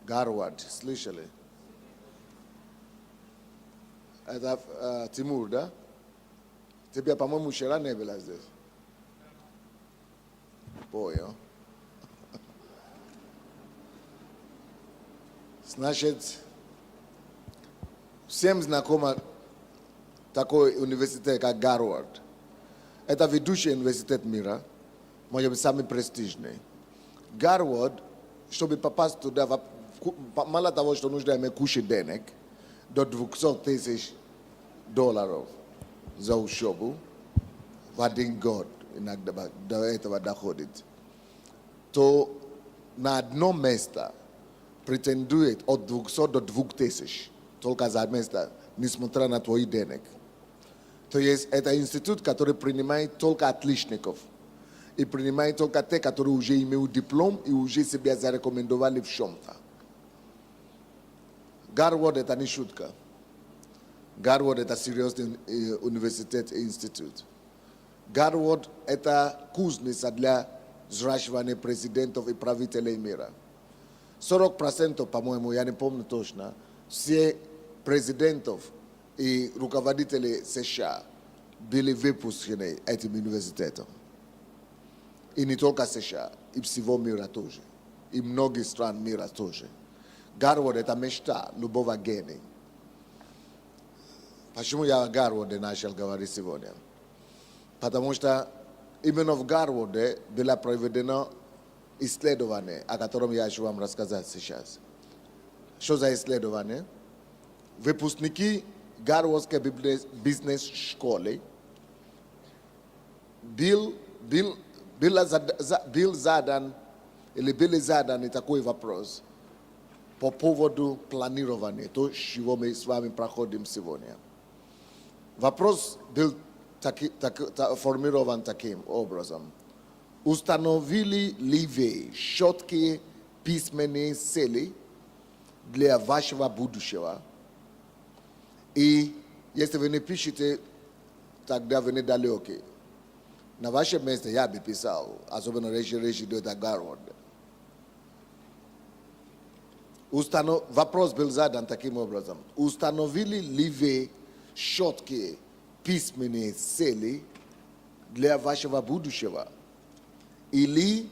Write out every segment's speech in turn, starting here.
Гарвард, слышали? Это Тимур, да? Тебя, по-моему, вчера не было здесь. Понял. Значит, всем знакомо такой университет, как Гарвард. Это ведущий университет мира, может быть, самый престижный. Гарвард, чтобы попасть туда, мало того, что нужно иметь кучу денег, до 200 тысяч долларов за учебу в один год иногда до этого доходит, то на одно место претендует от 200 до 2000 только за место, несмотря на твои денег. То есть это институт, который принимает только отличников. И принимает только те, которые уже имеют диплом и уже себя зарекомендовали в чем-то. Гарвард это не шутка. Гарвард это серьезный университет и институт. Гарвард это кузница для взращивания президентов и правителей мира. 40%, по-моему, я не помню точно, все президентов и руководители США были выпущены этим университетом. И не только США, и всего мира тоже. И многих стран мира тоже. Гарвард это мечта любого гения. Почему я о Гарварде начал говорить сегодня? Потому что именно в Гарварде было проведено исследование, о котором я хочу вам рассказать сейчас. Что за исследование? Выпускники Гарвардской бизнес-школы был задан такой вопрос по поводу планирования, то, чего мы с вами проходим сегодня. Вопрос был формирован таким образом. Установили ли вы четкие письменные цели для вашего будущего? И если вы не пишете, тогда вы недалеки. На вашем месте я бы писал, особенно речь идет о Гарварде. Вопрос был задан таким образом. Установили ли вы четкие письменные цели для вашего будущего? И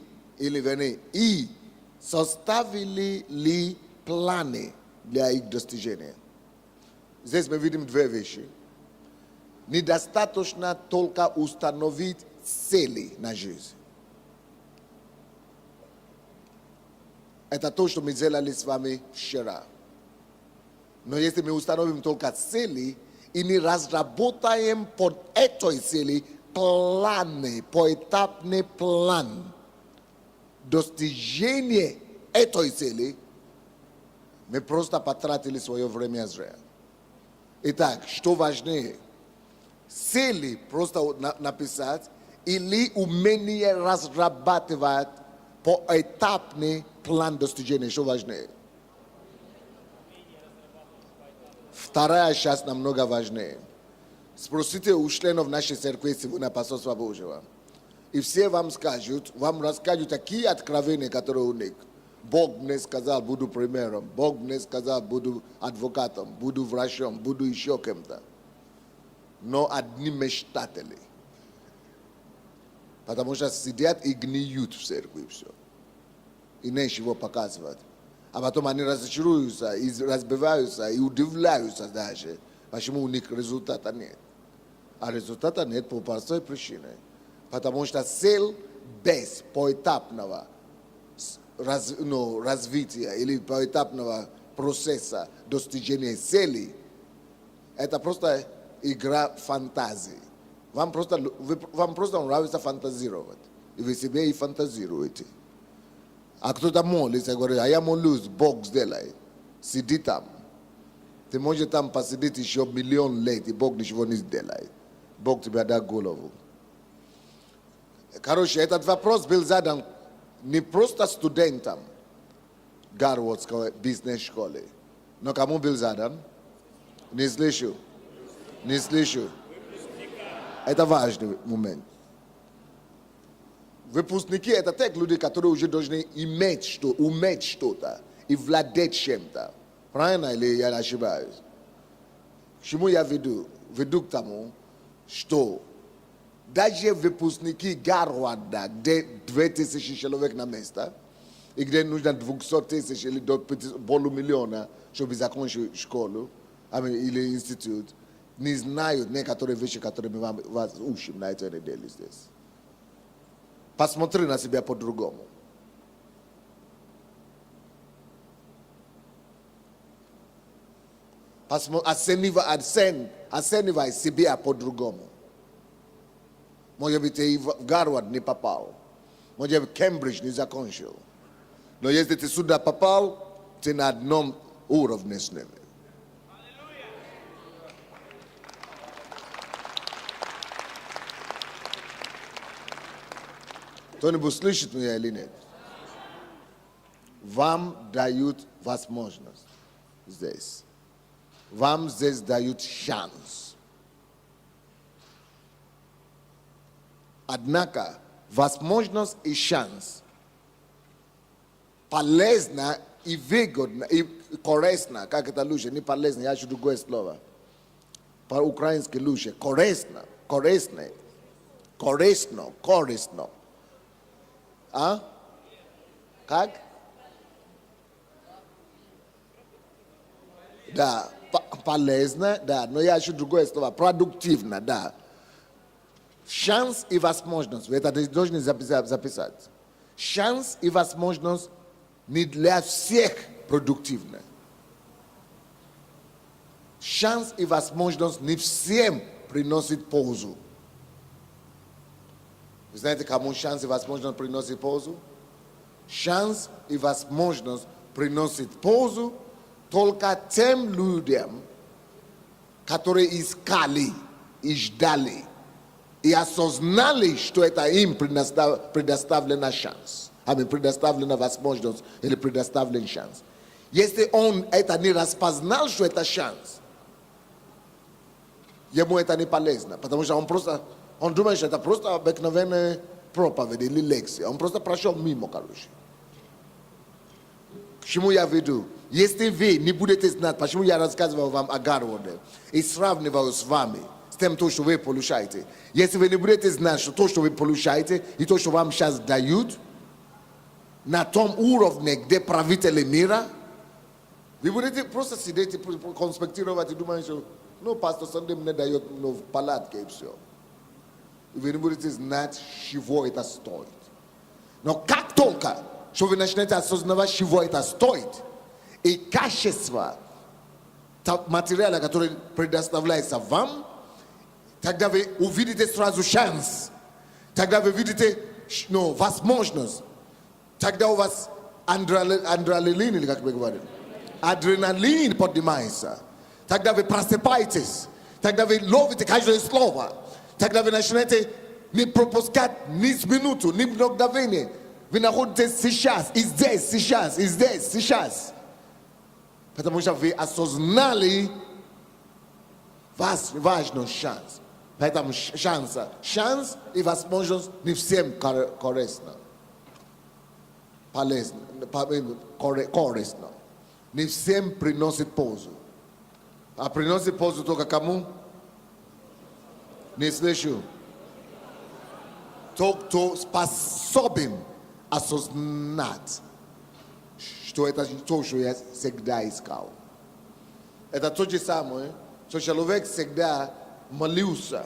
составили ли планы для их достижения? Здесь мы видим две вещи. Недостаточно только установить цели на жизнь. Это то, что мы сделали с вами вчера. Но если мы установим только цели и не разработаем под этой цели планы, поэтапный план достижения этой цели, мы просто потратили свое время зря. Итак, что важнее? Цели просто написать или умение разрабатывать поэтапный план достижения, что важнее? Вторая часть намного важнее. Спросите у членов нашей церкви сегодня Посольства Божьего. И все вам расскажут такие откровения, которые у них. Бог мне сказал, буду примером. Бог мне сказал, буду адвокатом, буду врачом, буду еще кем-то. Но одни мечтатели. Потому что сидят и гниют в церкви все. И нечего показывать. А потом они разочаруются, и разбиваются, и удивляются даже, почему у них результата нет. А результата нет по простой причине. Потому что цель без поэтапного развития или поэтапного процесса достижения цели, это просто игра фантазии. Вам просто нравится фантазировать. И вы себе и фантазируете. А кто-то молится и говорит, а я молюсь, Бог сделай. Сиди там. Ты можешь там посидеть еще миллион лет, и Бог ничего не сделает. Бог тебе даст голову. Короче, этот вопрос был задан не просто студентам Гарвардской бизнес-школы, но кому был задан? Не слышу. Не слышу. Это важный момент. Выпускники – это те люди, которые уже должны уметь что-то. и владеть чем-то. Правильно или я ошибаюсь? К чему я веду к тому, что даже выпускники Гарварда, где 2000 человек на место, и где нужно 200 тысяч или до полумиллиона, чтобы закончить школу или институт, не знают некоторые вещи, которые мы вас учим на этой неделе здесь. Посмотри на себя по-другому. Оценивай себя по-другому. Может быть, ты в Гарвард не попал. Может быть, Кембридж не закончил. Но если ты сюда попал, ты на одном уровне с ними. Кто-нибудь слышит меня или нет? Вам дают возможность здесь. Вам здесь дают шанс. Однако, возможность и шанс полезно и выгодно, и корисно, как это лучше, не полезно, я ищу другое слово. По-украински лучше, корисно, корисно, корисно. А? Как? Да, полезно, да, но я ищу другое слово, продуктивно, да. Шанс и возможность, вы это должны записать. Шанс и возможность не для всех продуктивны. Шанс и возможность не всем приносит пользу. Вы знаете, кому шанс и возможность приносит пользу? Шанс и возможность приносит пользу только тем людям, которые искали и ждали, и осознали, что это им предоставлена шанс, предоставлена возможность или предоставлен шанс. Если он это не распознал, что это шанс, ему это не полезно, потому что он думает, что это просто обыкновенная проповедь или лекция. Он просто прошел мимо, короче. К чему я веду? Если вы не будете знать, почему я рассказывал вам о Гарварде и сравнивал с вами, с тем, что вы получаете. Если вы не будете знать, что то, что вы получаете, и то, что вам сейчас дают, на том уровне, где правители мира, вы будете просто сидеть и конспектировать и думать, что пастор Сандей мне дает в палатке и все. И вы не будете знать, чего это стоит. Но как только, что вы начнете осознавать, чего это стоит, и качество материала, который предоставляется вам, тогда вы увидите сразу шанс. Тогда вы видите возможность. Тогда у вас адреналин, или как вы говорите, адреналин поднимается. Тогда вы просыпаетесь. Тогда вы ловите каждое слово. Тогда вы начинаете не пропускать ни минуту, ни мгновение. Вы находитесь сейчас, и здесь, сейчас, и здесь, сейчас. Потому что вы осознали важный шанс. Поэтому шанс и возможность не всем корисно. Полезно, корисно. Не всем приносит пользу. А приносит пользу только кому? Не слышу. Тот, кто способен осознать, что это то, что я всегда искал. Это то же самое, что человек всегда молился,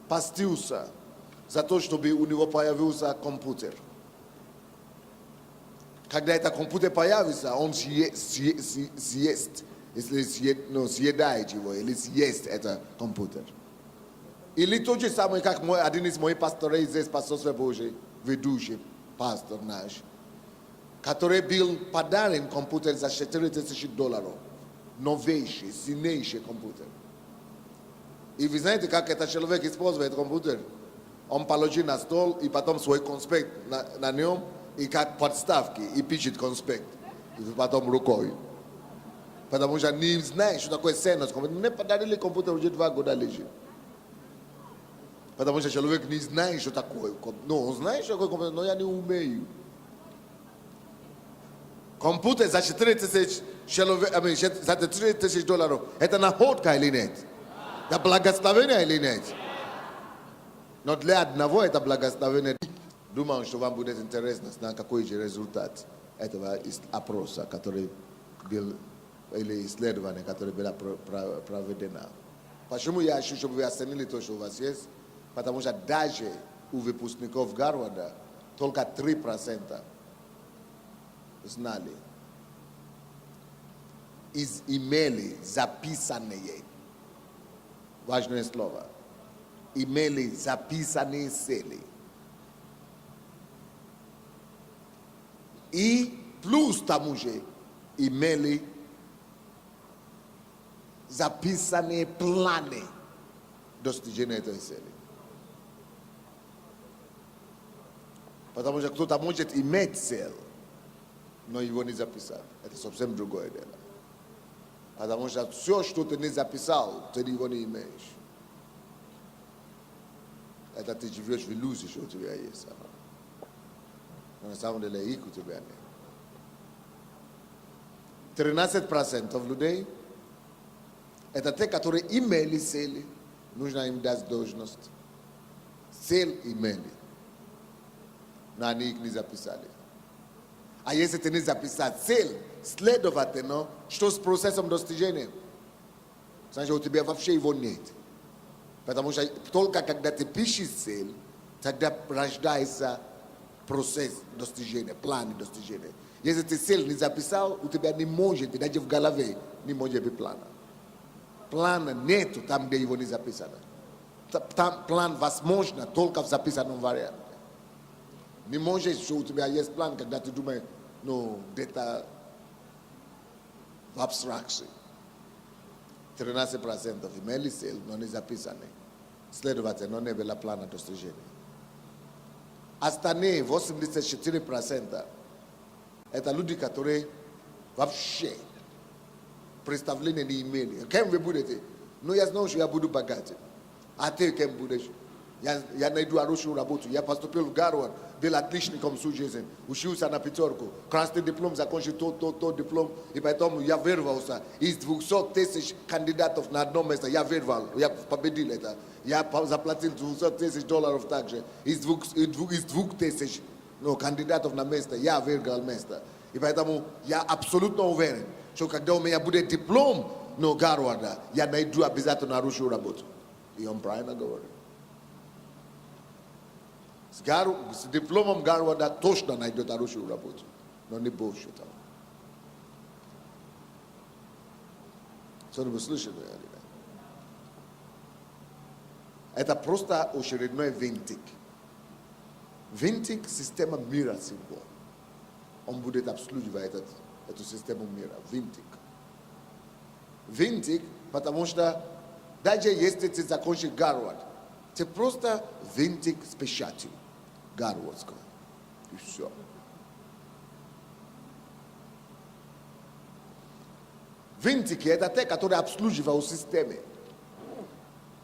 постился за то, чтобы у него появился компьютер. Когда этот компьютер появится, он съест, съедает его, или съест этот компьютер. Или то же самое, как один из моих пасторей здесь, пастор Божий, ведущий пастор наш, который был подарен компьютер за $4000. Новейший, сильнейший компьютер. И вы знаете, как этот человек использует компьютер? Он положил на стол, и потом свой конспект на нем, и как подставки, и пишет конспект. И потом рукой. Потому что не знает, что такое ценность. Мне подарили компьютер, уже 2 года лежит. Потому что человек не знает, что такое. Он знает, что такое компьютер, но я не умею. Компьютер за 4000 за $3000. Это находка или нет? Это благословение или нет? Но для одного это благословение. Думаю, что вам будет интересно знать, какой же результат этого опроса, который был, или исследования, которое было проведено. Почему я хочу, чтобы вы оценили то, что у вас есть? Потому что даже у выпускников Гарварда только 3% знали, имели записанные, важное слово, имели записанные цели. И плюс тому же имели записанные планы достижения этой цели. Потому что кто-то может иметь цель, но его не записал. Это совсем другое дело. Потому что все, что ты не записал, ты его не имеешь. Это ты живешь в иллюзии, что у тебя есть. Но на самом деле их у тебя нет. 13% людей – это те, которые имели цели, нужно им дать должность. Цель имели, но они их не записали. А если ты не записал цель, следовательно, что с процессом достижения? Значит, у тебя вообще его нет. Потому что только когда ты пишешь цель, тогда рождается процесс достижения, план достижения. Если ты цель не записал, у тебя не может, даже в голове, не может быть плана. Плана нету там, где его не записано. Там план возможно только в записанном варианте. Не может, что у тебя есть план, когда ты думаешь, ну, где-то в абстракции. 13% имели цель, но не записаны. Следовательно, не было плана достижения. Остальные 84% это люди, которые вообще представления не имели. Кем вы будете? Ну, я знаю, что я буду богатым. А ты кем будешь? Я найду хорошую работу. Я поступил в Гарвард, был отличником всю жизнь. Учился на пятерку. Красный диплом, закончил тот диплом. И потом я вырвался. Из 200 тысяч кандидатов на одно место я вырвал. Я победил это. Я заплатил $200,000 также. Из 2000 кандидатов на место я выиграл место. И поэтому я абсолютно уверен, что когда у меня будет диплом Гарварда, я найду обязательно хорошую работу. И он правильно говорит. С дипломом Гарварда точно найдет хорошую работу. Но не больше там. Что вы слышали? Это просто очередной винтик. Винтик – система мира символ. Он будет обслуживать эту систему мира. Винтик. Винтик, потому что даже если ты закончишь Гарвард, ты просто винтик с печатью гарвардского. И все. Винтики – это те, которые обслуживают систему.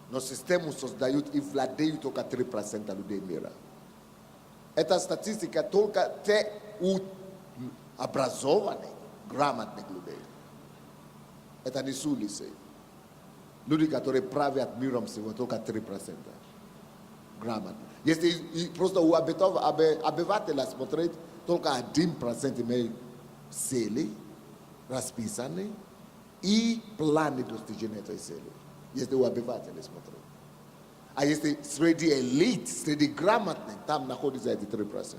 Но систему создают и владеют только 3% людей мира. Эта статистика только те образованных, грамотных людей. Это не с улицы. Люди, которые правят миром всего, только 3%. Грамотно. Если просто у обывателя смотреть, только 1% имеют цели, расписаны и планы достижения этой цели. Если у обывателя смотреть. А если среди элит, среди грамотных, там находится эти 3%.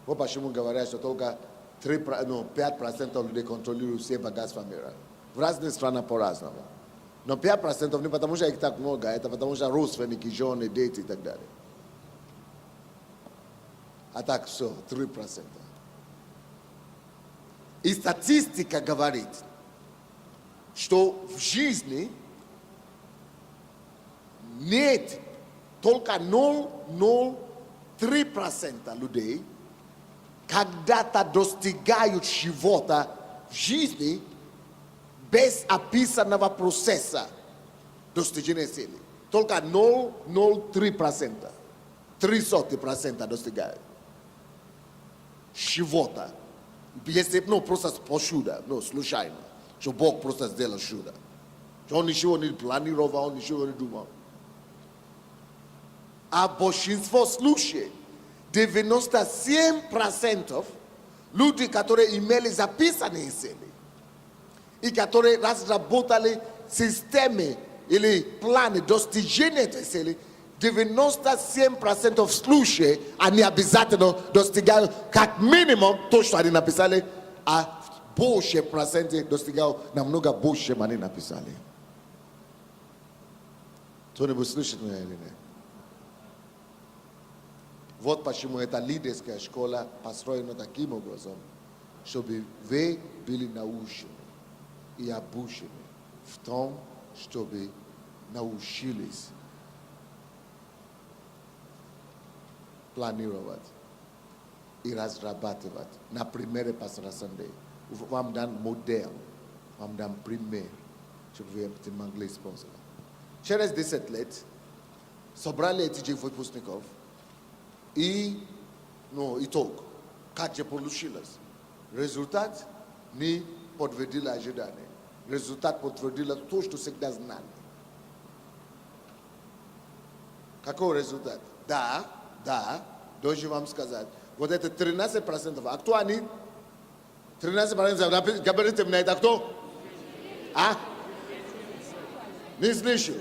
Вот почему говорят, что только 5% людей контролируют все богатства мира. В разных странах по-разному. Но 5% не потому, что их так много, это потому, что родственники, жены, дети и так далее. А так все, 3%. И статистика говорит, что в жизни нет только 0,03% людей когда-то достигают чего-то в жизни без описанного процесса достижения цели. Только 0,03%. 0,03% достигают чего-то Este no proces poshuda, no slushine. So bok proces dela shuda. Oni shiwo ni planirova, oni shiwo ni duma. A boșinstvo sluše 97% ljudi которые имели записаны сели и которые разработали системы или планы достижения этой цели, 97% случаев они обязательно достигают как минимум то, что они написали, а больше процентов достигают намного больше, чем они написали. Кто-нибудь слышит меня или нет? Вот почему эта лидерская школа построена таким образом, чтобы вы были научены и обучены в том, чтобы научились планировать и разрабатывать. На примере пастора Сандей. Вам дан модель, вам дан пример, чтобы вы это могли использовать. Через 10 лет собрали этих выпускников и, итог, как же получилось. Результат не подтвердил ожидания. Результат подтвердил то, что всегда знали. Какой результат? Да, должен вам сказать. Вот это 13%. А кто они? 13%. Говорите мне, это кто? А? Не слышу.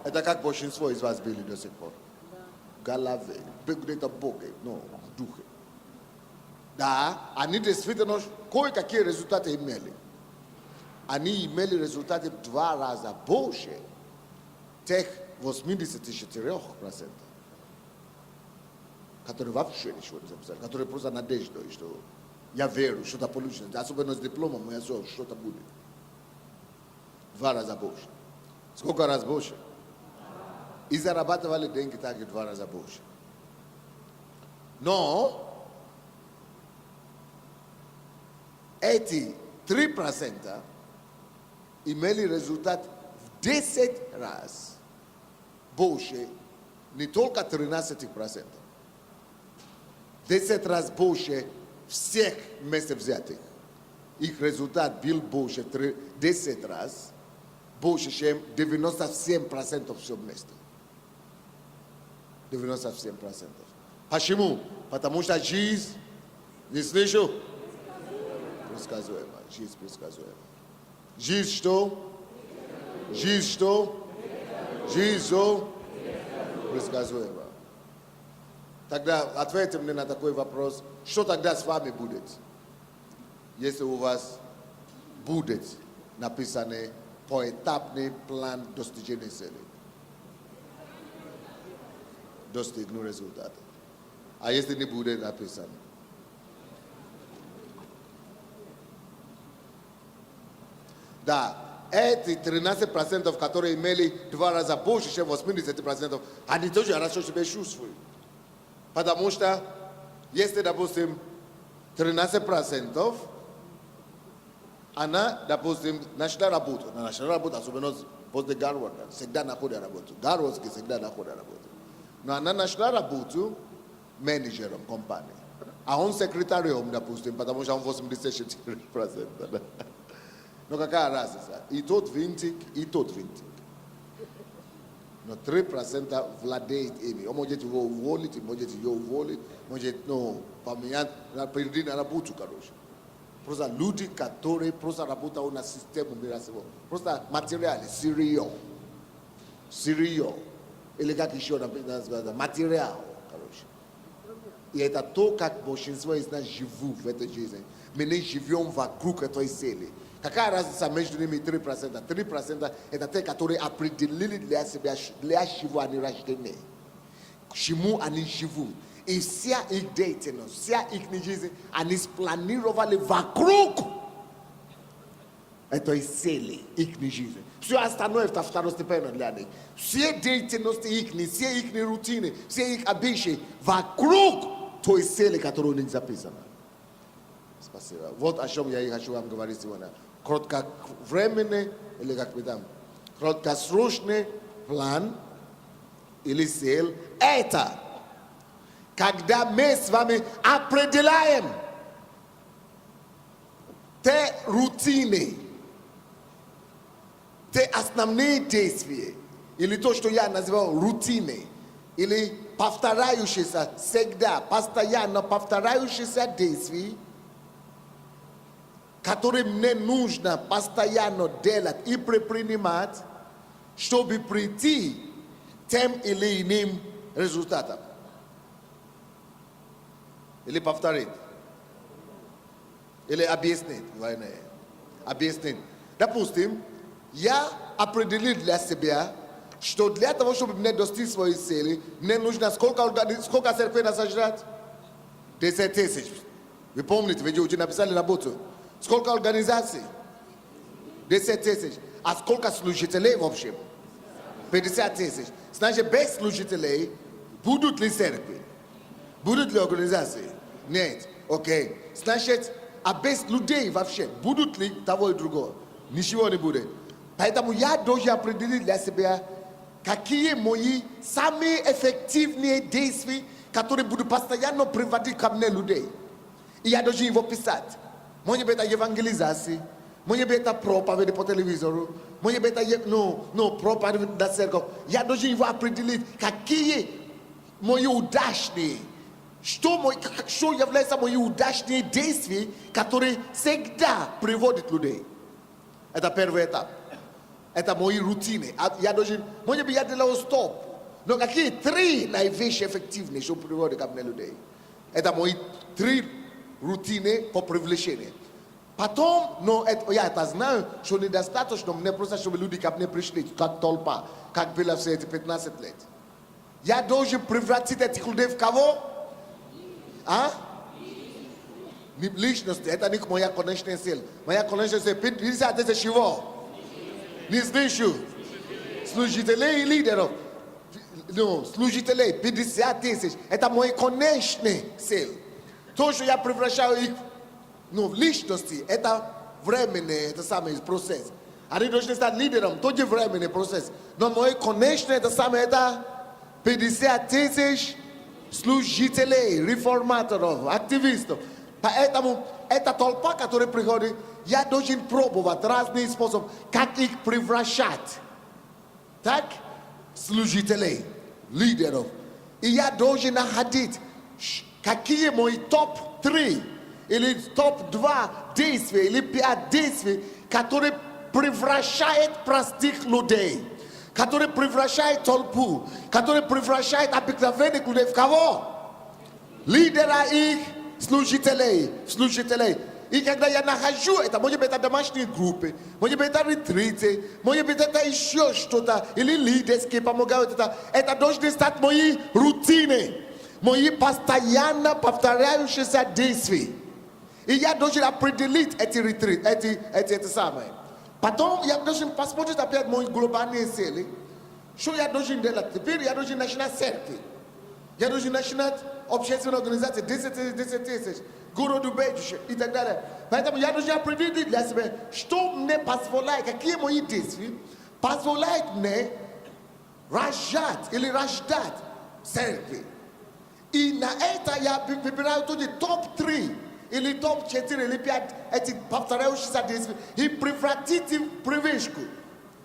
Это как большинство из вас были до сих пор. Голове, где-то боги, в духе. Да, они действительно кое-какие результаты имели. Они имели результаты в 2 раза больше тех 84%, которые вообще ничего не записали, которые просто надеждой, что я верю, что-то получится. Особенно с дипломом, я знаю, что-то будет. 2 раза больше. Сколько раз больше? И зарабатывали деньги так и 2 раза больше. Но эти 3% имели результат в 10 раз больше, не только 13%. 10 раз больше всех вместе взятых. Их результат был больше 10 раз больше, чем 97% все вместе. 97%. Почему? Потому что жизнь, не слышу? Предсказуема. Жизнь предсказуема. Жизнь что? Жизнь что? Жизнь что? Предсказуема. Тогда ответьте мне на такой вопрос. Что тогда с вами будет, если у вас будет написанный поэтапный план достижения цели? Достигну результата. А если не будет написан? Да, эти 13%, которые имели 2 раза больше, чем 80%, они тоже хорошо себя чувствуют. Потому что, если, допустим, 13%, она, допустим, нашла работу. Она нашла работу, особенно после Гарварда, всегда находит работу. Гарвардский всегда находит работу. Но она нашла работу менеджером компании. А он секретарем, допустим, потому что он 84%. Но какая разница? И тот винтик, и тот винтик. Но 3% владеет ими. Он может его уволить, может ее уволить, может поменять, перейти на работу, короче. Просто люди, которые просто работают на систему миросового. Просто материалы, сырье. Или как еще называется, материал, короче. И это то, как большинство из нас живут в этой жизни. Мы не живем вокруг этой цели. Какая разница между ними 3%? 3% это те, которые определили для себя, для чего они рождены. К чему они живут. И вся их деятельность, вся их жизнь, они спланировали вокруг этой цели, их жизни. Все остальное это второстепенно для них. Все деятельности их, все их рутины, все их обычаи вокруг той цели, которую у них записана. Спасибо. Вот о чем я и хочу вам говорить сегодня. Кратковременный, или как мы там, краткосрочный план или цель – это Когда мы с вами определяем те рутины, те основные действия, или то, что я называю рутины, или повторяющиеся всегда, постоянно повторяющиеся действия, которые мне нужно постоянно делать и предпринимать, чтобы прийти к тем или иным результатам. Или повторить. Или объяснить. Объяснить. Допустим, я определил для себя, что для того, чтобы мне достичь своей цели, мне нужно сколько церквей насаждать? 10 тысяч. Вы помните, вы уже написали работу. Сколько организаций? 10 тысяч. А сколько служителей в общем? 50 тысяч. Значит, без служителей будут ли церкви? Будут ли организации? Нет. Окей. Значит, а без людей вообще будут ли того и другого? Ничего не будет. Поэтому я должен определить для себя, какие мои самые эффективные действия, которые будут постоянно приводить ко мне людей. И я должен его писать. Может быть, это евангелизация, может быть, это проповедь по телевизору, может быть, это проповедь на церковь. Я должен его определить, какие мои удачные, что являются мои удачные действия, которые всегда приводят людей. Это первый этап. Это мои рутины. Я должен, может быть, я делаю стоп. Но какие 3 наивысшие эффективные, что приводят ко мне людей? Это мои 3 рутины по привлечению. Потом, я это знаю, что недостаточно мне просто, чтобы люди ко мне пришли, как толпа, как было все эти 15 лет. Я должен превратить этих людей в кого? Личность. Это не моя конечная цель. Моя конечная цель 50 тысяч чего? Не слышу. Служителей и лидеров. Служителей 50 тысяч. Это мой конечный цель. То, что я превращаю их в личности, это временный, это самый процесс. Они должны стать лидером, тоже временный процесс. Но мой конечный, это самое, это 50 тысяч служителей, реформаторов, активистов. Поэтому эта толпа, которая приходит, я должен пробовать разные способы, как их превращать. Так? Служителей, лидеров. И я должен находить, какие мои топ-3 или топ-2 действия, или 5 действий, которые превращают простых людей, которые превращают толпу, которые превращают обыкновенных людей в кого? Лидера их служителей. И когда я нахожу это, может быть, это домашние группы, может быть, это ретриты, может быть, это еще что-то, или лидерские помогают, это должны стать мои рутины, мои постоянно повторяющиеся действия. И я должен определить эти ретриты, эти самые. Потом я должен посмотреть опять мои глобальные цели. Что я должен делать? Теперь я должен начинать церкви. Я должен начинать общественные организации, 10 тысяч, городу Бейджи и так далее. Поэтому я должен определить для себя, что мне позволяет, какие мои действия позволяют мне рожать или рождать церкви. И на это я выбираю тоже топ-3 или топ-4 или 5 этих повторяющихся действий и превратить их в привычку,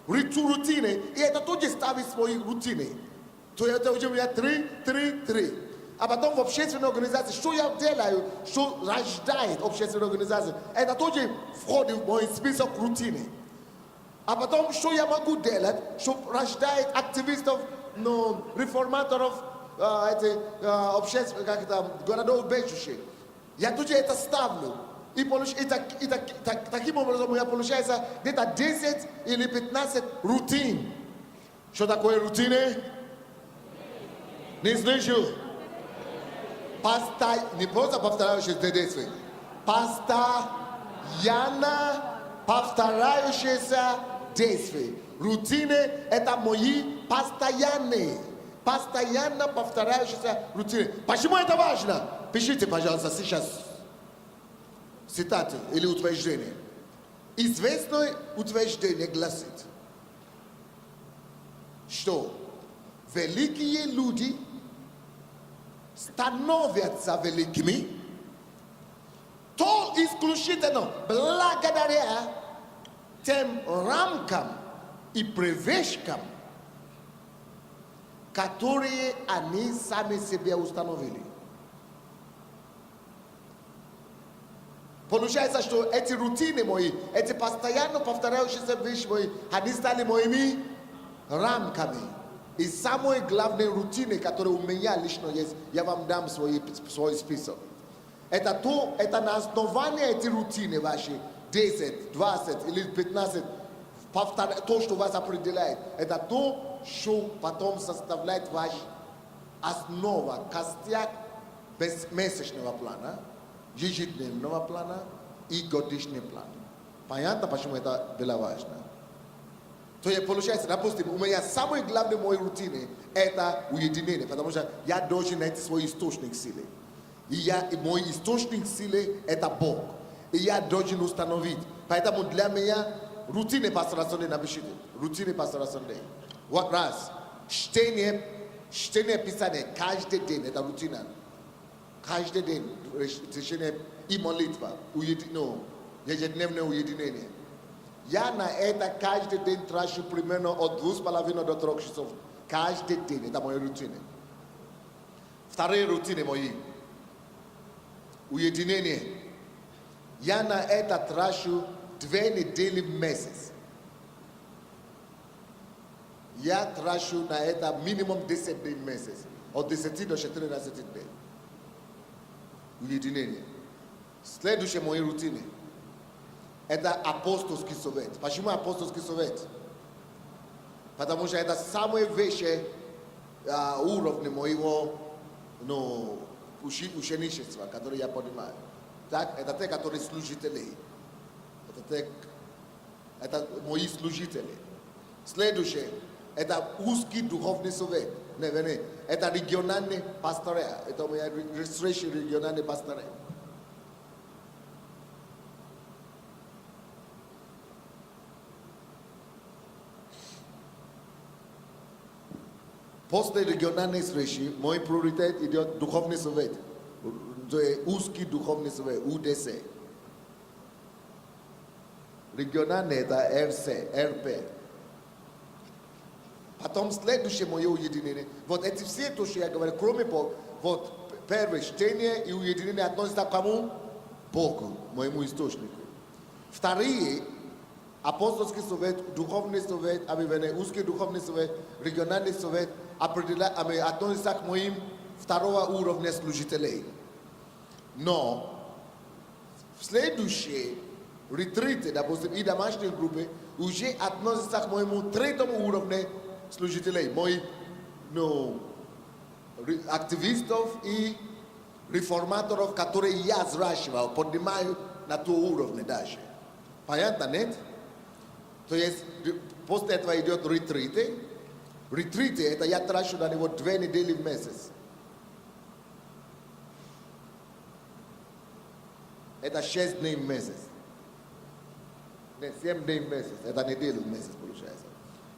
рутины. И это тоже ставить свои рутины. То это уже у меня 3. А потом в общественной организации, что я делаю, что рождает общественная организация, это тоже входит в мой список рутины. А потом, что я могу делать, что рождает активистов, реформаторов, общественных, как это, городов Бейджи. Я тоже это ставлю. И таким образом у меня получается где-то 10 или 15 рутин. Что такое рутины? Не слышу. Не просто повторяющиеся действия. Постоянно повторяющиеся действия. Рутины – это мои постоянно повторяющиеся рутины. Почему это важно? Пишите, пожалуйста, сейчас цитаты или утверждение. Известное утверждение гласит, что великие люди становятся великими, то исключительно благодаря тем рамкам и привычкам, которые они сами себе установили. Получается, что эти рутины мои, эти постоянно повторяющиеся вещи мои, они стали моими рамками. И самые главные рутины, которые у меня лично есть, я вам дам свой список. Это на основании этих рутины ваши 10, 20 или 15, то, что вас определяет. Это то, что потом составляет ваш основа, костяк месячного плана, ежедневного плана и годичного плана. Понятно, почему это было важно? То есть получается, допустим, у меня самые главные мои рутины это уединение, потому что я должен найти свой источник силы. И мой источник силы это Бог. И я должен установить. Поэтому для меня рутины пастора Sunday напишите. Рутины пастора Sunday. Вот раз. Чтение Писания каждый день, это рутина. Каждый день чтение и молитва, ежедневное уединение. Я на это каждый день трачу примерно от 2,5 до 3 часов. Каждый день, это мои рутины. Вторые рутины мои. Уединение. Я на это трачу 2 недели в месяц. Я трачу на это минимум 10 дней в месяц. От 10 до 14 дней. Уединение. Следующие мои рутины. Это апостольский совет. Почему апостольский совет? Потому что это самые высшие уровни моего ученичества, которые я понимаю. Так, это те, которые служители. Это мои служители. Следующее, это узкий духовный совет. Это региональный пасторат. Это моя регистрация региональный пасторат. После региональной встречи мой приоритет идет духовный совет. Узкий духовный совет, УДС. Региональный это РС, РП. Потом следующее мое уединение. Вот эти все, то, что я говорю, кроме Бога, вот первое, чтение и уединение относятся к кому? Богу, моему источнику. Вторые, апостольский совет, духовный совет, узкий духовный совет, региональный совет, относятся к моим второго уровня служителей. Но в следующие ретриты, допустим, и домашние группы, уже относятся к моему третьему уровню служителей, моих активистов и реформаторов, которые я взращивал, поднимаю на тот уровень дальше. Понятно, нет? То есть после этого идет ретриты. Ретриты, это я трачу на него 2 недели в месяц. Это 6 дней в месяц. Нет, 7 дней в месяц. Это неделю в месяц получается.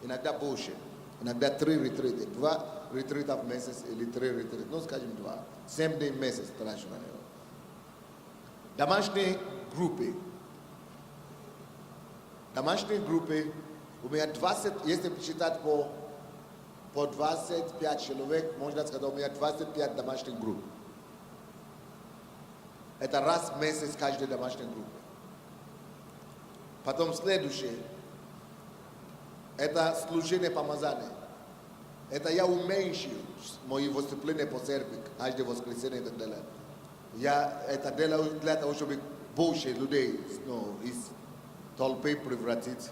Иногда больше. Иногда 3 ретриты. 2 ретрита в месяц или 3 ретрита. Ну, скажем 2. 7 дней в месяц трачу на него. Домашние группы. Домашние группы. У меня 20, если считать по 25 человек, можно сказать, у меня 25 домашних групп. Это раз в месяц каждая домашняя группа. Потом следующее. Это служение помазания. Это я уменьшил мои выступления по церкви, каждое воскресенье и так далее. Я это делаю для того, чтобы больше людей из толпы превратить.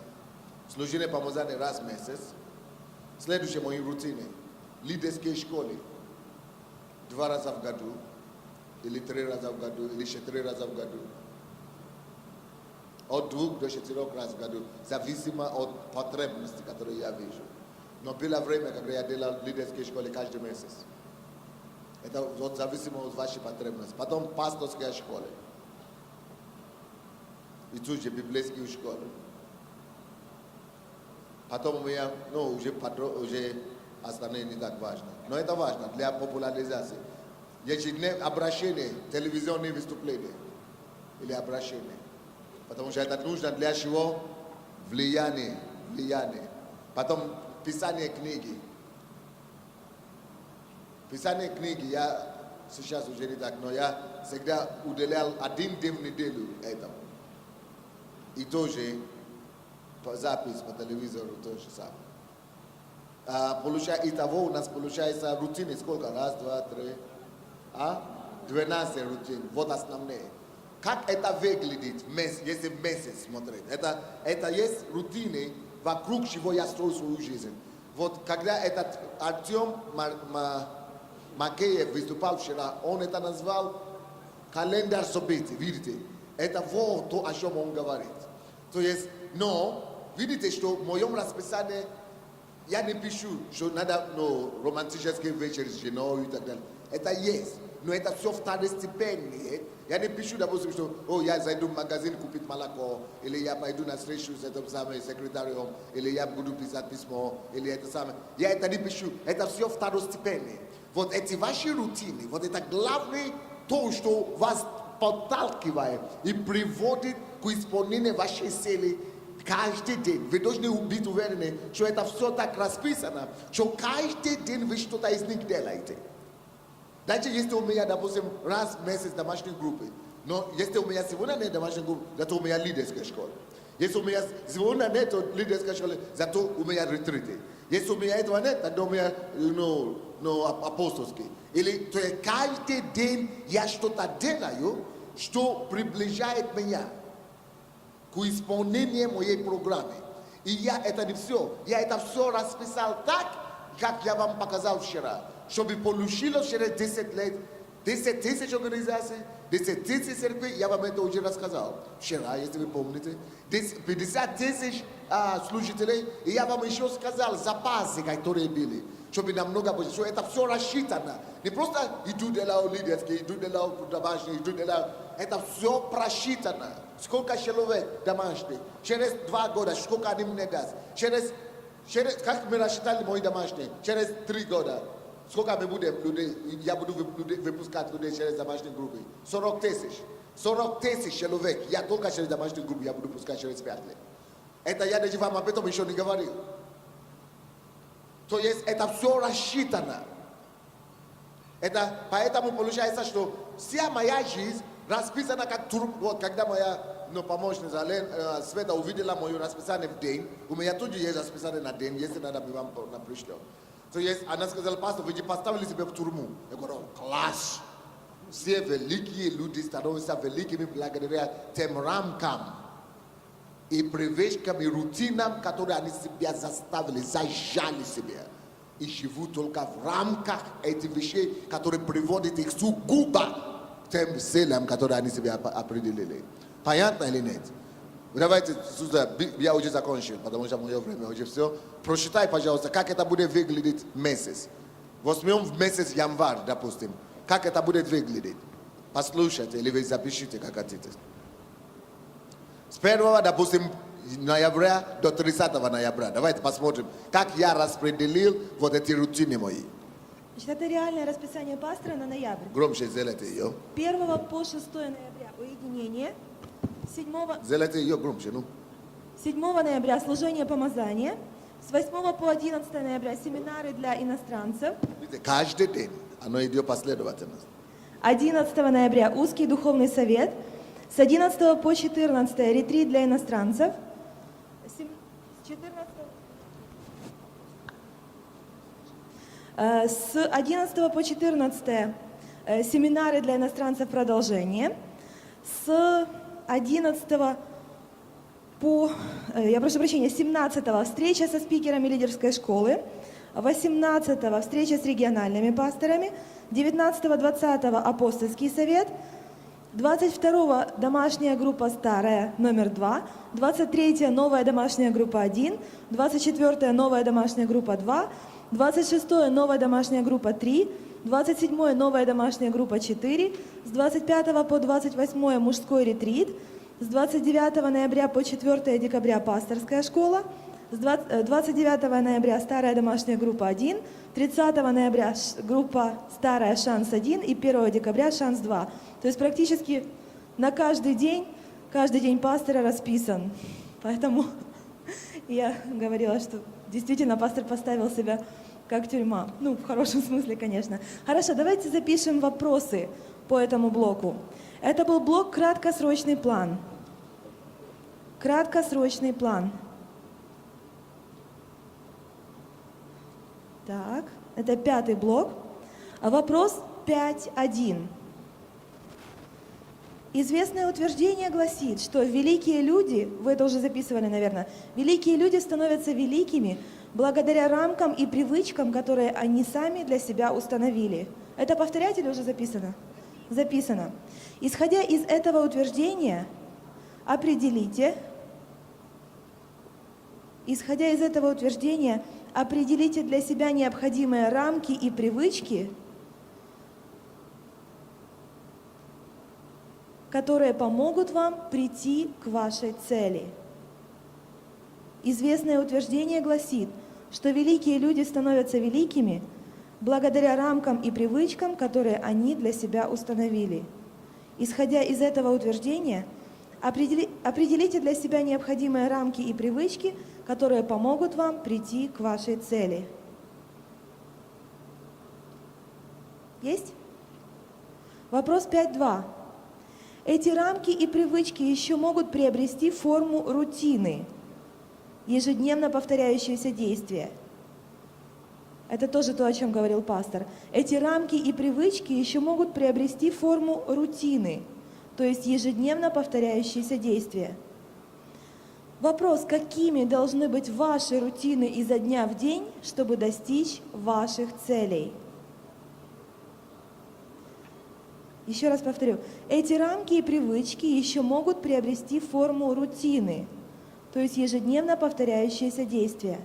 Служение помазания раз в месяц. Следующее мои рутины. Лидерские школы. 2 раза в году. Или 3 раза в году. Или 4 раза в году. От 2 до 4 раз в году. Зависимо от потребностей, которые я вижу. Но было время, когда я делал лидерские школы каждый месяц. Это вот зависимо от вашей потребности. Потом пасторские школы. И тут же библейские школы. Потом у меня, уже остальные не так важно. Но это важно для популяризации. ежедневное обращение, телевизионные выступления или обращение. Потому что это нужно для чего? Влияние. Потом писание книги. Писание книги я сейчас уже не так, но я всегда уделял 1 день в неделю этому. И тоже запись по телевизору то же самое. Итого у нас получается рутины сколько? Раз, два, три. 12 рутин. Вот основные. Как это выглядит, если месяц смотреть? Это есть рутины, вокруг чего я строю свою жизнь. Вот когда этот Артем Макеев выступал вчера, он это назвал календарь событий, видите? Это вот то, о чем он говорит. То есть, но, видите, что в моем расписании я не пишу, что надо романтический вечер с женой и так далее. Это есть, но это все второстепенное. Я не пишу, допустим, что я зайду в магазин купить молоко, или я пойду на встречу с этим самым секретарем, или я буду писать письмо, или это самое. Я это не пишу, это все второстепенное. Вот эти ваши рутины, вот это главное то, что вас подталкивает и приводит к исполнению вашей цели каждый день. Вы должны быть уверены, что это все так расписано, что каждый день вы что-то из них делаете. Даже если у меня, допустим, раз в месяц домашней группы, но если у меня сегодня нет домашней группы, зато у меня лидерская школа. Если у меня сегодня нет лидерской школы, зато у меня ретриты. Если у меня этого нет, тогда у меня апостольский. Или то есть каждый день я что-то делаю, что приближает меня к исполнению моей программы. И я это не все. Я это все расписал так, как я вам показал вчера. Чтобы получилось через 10 лет, 10 тысяч организаций, 10 тысяч церквей, я вам это уже рассказал вчера, если вы помните. 50 тысяч служителей, и я вам еще сказал запасы, которые были. Чтобы намного больше, что это все рассчитано. Не просто иду делаю лидерские, иду делаю домашние, иду делаю. Это все просчитано. Сколько человек домашних, через 2 года, сколько они мне даст. Как мы рассчитали мои домашние, через 3 года. Сколько мы будем людей, я буду выпускать людей через домашние группы? 40 тысяч. 40 тысяч человек. Я только через домашние группы я буду пускать через 5 лет. Это я даже вам об этом еще не говорил. То есть это все рассчитано. Поэтому получается, что вся моя жизнь расписана как тур. Вот когда моя помощница Света увидела мое расписание в день, у меня тоже есть расписание на день, если надо, мы вам пришлем. То есть она сказала, пастор, вы не поставили себя в тюрьму. Я говорю, класс. Все великие люди становятся великими благодаря тем рамкам и привычкам и рутинам, которые они себя заставили, зажали себя. И живут только в рамках этих вещей, которые приводят их сугубо к тем целям, которые они себе определили. Понятно или нет? Давайте сюда, я уже закончил, потому что мое время уже все. Прочитай, пожалуйста, как это будет выглядеть месяц. Возьмем в месяц январь, допустим. Как это будет выглядеть? Послушайте, или вы запишите, как хотите. С 1, допустим, ноября до 30 ноября. Давайте посмотрим, как я распределил вот эти рутины мои. Значит, это реальное расписание пастора на ноябрь. Громче сделайте ее. 1 по 6 ноября уединение. 7 Сделайте ее громче, 7 ноября служение помазания. С 8 по 11 ноября семинары для иностранцев. Каждый день оно идет последовательно. 11 ноября узкий духовный совет. С 11 по 14 ретрит для иностранцев. С 11 по 14 семинары для иностранцев продолжение. С 11 по, 17 встреча со спикерами лидерской школы. 18 встреча с региональными пасторами. 19-20 апостольский совет. 22 домашняя группа старая номер 2. 23 новая домашняя группа 1. 24 новая домашняя группа 2. 26 новая домашняя группа 3. 27 новая домашняя группа 4. С 25 по 28 мужской ретрит. С 29 ноября по 4 декабря пасторская школа. С 29 ноября старая домашняя группа 1, 30 ноября группа старая шанс 1 и 1 декабря шанс 2. То есть практически на каждый день пастора расписан. Поэтому я говорила, что действительно пастор поставил себя как тюрьма. Ну, в хорошем смысле, конечно. Хорошо, давайте запишем вопросы по этому блоку. Это был блок «Краткосрочный план». Краткосрочный план. Так, это 5-й блок. Вопрос 5.1. Известное утверждение гласит, что великие люди, вы это уже записывали, наверное, великие люди становятся великими благодаря рамкам и привычкам, которые они сами для себя установили. Это повторять или уже записано? Записано. Исходя из этого утверждения, определите для себя необходимые рамки и привычки, которые помогут вам прийти к вашей цели. Известное утверждение гласит, что великие люди становятся великими благодаря рамкам и привычкам, которые они для себя установили. Исходя из этого утверждения, определите для себя необходимые рамки и привычки, которые помогут вам прийти к вашей цели. Есть? Вопрос 5.2. Эти рамки и привычки еще могут приобрести форму рутины, ежедневно повторяющиеся действия. Это тоже то, о чем говорил пастор. Эти рамки и привычки еще могут приобрести форму рутины, то есть ежедневно повторяющиеся действия. Вопрос, какими должны быть ваши рутины изо дня в день, чтобы достичь ваших целей? Еще раз повторю. Эти рамки и привычки еще могут приобрести форму рутины, то есть ежедневно повторяющиеся действия.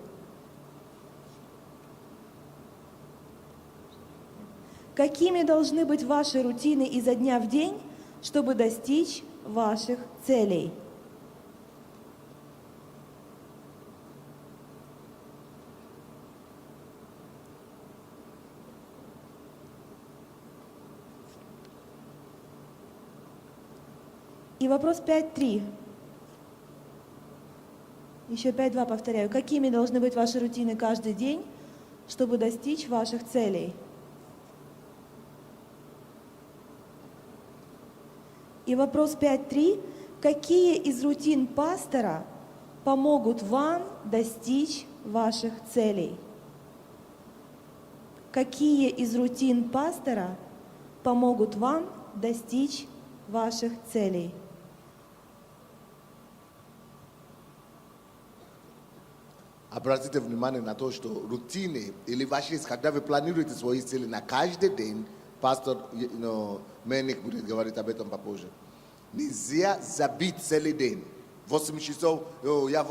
Какими должны быть ваши рутины изо дня в день, чтобы достичь ваших целей? И вопрос 5.3. Еще 5.2 повторяю. Какими должны быть ваши рутины каждый день, чтобы достичь ваших целей? И вопрос 5.3. Какие из рутин пастора помогут вам достичь ваших целей? Какие из рутин пастора помогут вам достичь ваших целей? Обратите внимание на то, что рутины или ваши, когда вы планируете свои цели на каждый день, пастор Меник будет говорить об этом попозже. Нельзя забить целый день. 8 часов, я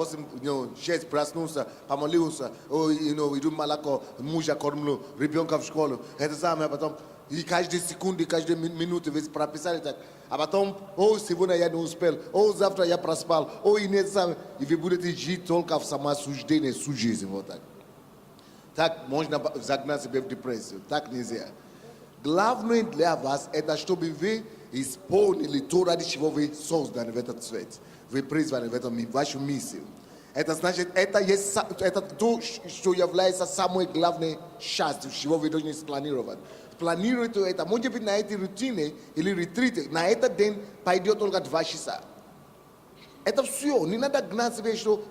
6 проснулся, помолился, иду молоко, мужа кормлю, ребенка в школу. Это самое, потом, и каждую секунду, каждую минуту вы прописали так. А потом, сегодня я не успел, завтра я проспал, и нет самое. И вы будете жить только в самоосуждении всю жизнь. Вот так. Так можно загнать себя в депрессию. Так нельзя. Главное для вас, это чтобы вы исполнили то, ради чего вы созданы в этот свет. Вы призваны в вашу миссию. Это значит, это то, что является самой главной частью, чего вы должны спланировать. Планируйте это. Может быть, на эти рутины или ретриты, на этот день пойдет только 2 часа. Это все. Не надо гнать себе, что,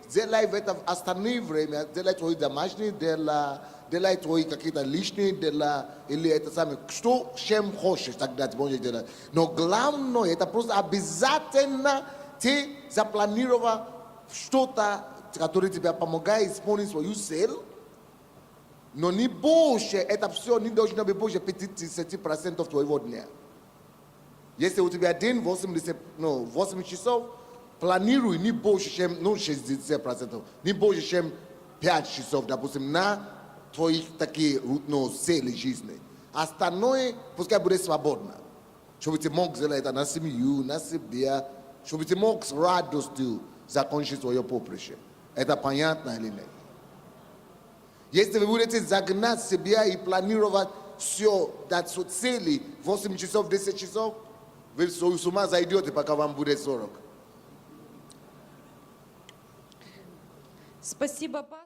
делай в это остальное время, делай твои домашние дела, делай твои какие-то личные дела, или это самое, что чем хочешь, тогда ты можешь делать. Но главное, это просто обязательно ты запланировал что-то, которое тебе помогает исполнить свою цель, но не больше, это все не должно быть больше 50% твоего дня. Если у тебя день 8 часов, планируй не больше, чем 60%, не больше, чем 5 часов, допустим, на твои такие цели жизни. Остальное пускай будет свободно. Чтобы ты мог сделать это на семью, на себя, чтобы ты мог с радостью закончить свое поприще. Это понятно или нет? Если вы будете загнать себя и планировать все до цели 8 часов, 10 часов, вы с ума зайдете, пока вам будет 40. Спасибо, пастор.